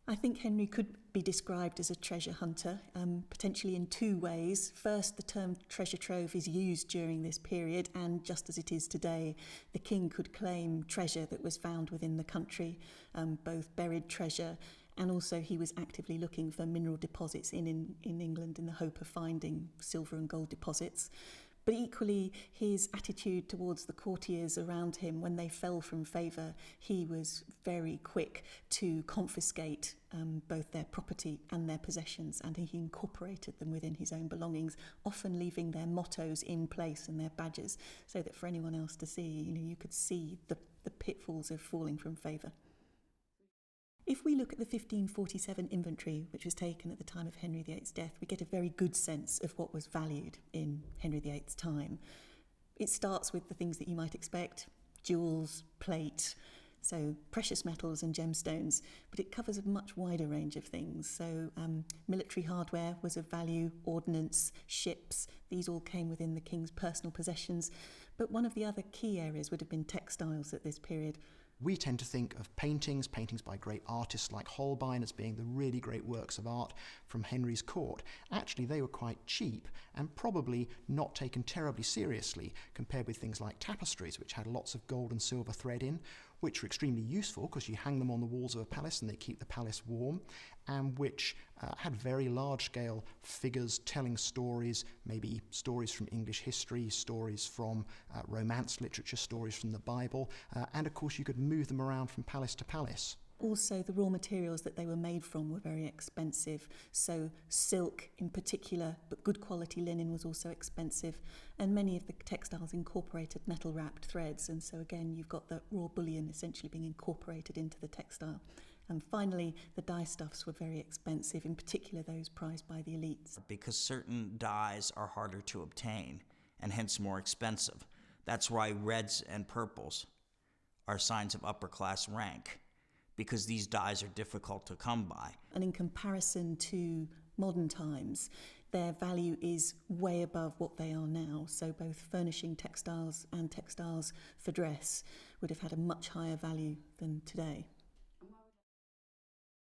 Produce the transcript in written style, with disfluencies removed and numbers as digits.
I think Henry could be described as a treasure hunter, potentially in two ways. First, the term treasure trove is used during this period, and just as it is today, the king could claim treasure that was found within the country, both buried treasure, and also he was actively looking for mineral deposits in England in the hope of finding silver and gold deposits. But equally, his attitude towards the courtiers around him, when they fell from favour, he was very quick to confiscate both their property and their possessions, and he incorporated them within his own belongings, often leaving their mottos in place and their badges, so that for anyone else to see, you could see the pitfalls of falling from favour. If we look at the 1547 inventory, which was taken at the time of Henry VIII's death, we get a very good sense of what was valued in Henry VIII's time. It starts with the things that you might expect: jewels, plate, so precious metals and gemstones, but it covers a much wider range of things. So military hardware was of value, ordnance, ships, these all came within the king's personal possessions. But one of the other key areas would have been textiles at this period. We tend to think of paintings by great artists like Holbein as being the really great works of art from Henry's court. Actually, they were quite cheap and probably not taken terribly seriously compared with things like tapestries, which had lots of gold and silver thread in, which were extremely useful because you hang them on the walls of a palace and they keep the palace warm, and which had very large-scale figures telling stories, maybe stories from English history, stories from romance literature, stories from the Bible, and of course you could move them around from palace to palace. Also, the raw materials that they were made from were very expensive. So silk in particular, but good quality linen was also expensive. And many of the textiles incorporated metal-wrapped threads. And so again, you've got the raw bullion essentially being incorporated into the textile. And finally, the dyestuffs were very expensive, in particular those prized by the elites. Because certain dyes are harder to obtain and hence more expensive. That's why reds and purples are signs of upper-class rank, because these dyes are difficult to come by. And in comparison to modern times, their value is way above what they are now. So both furnishing textiles and textiles for dress would have had a much higher value than today.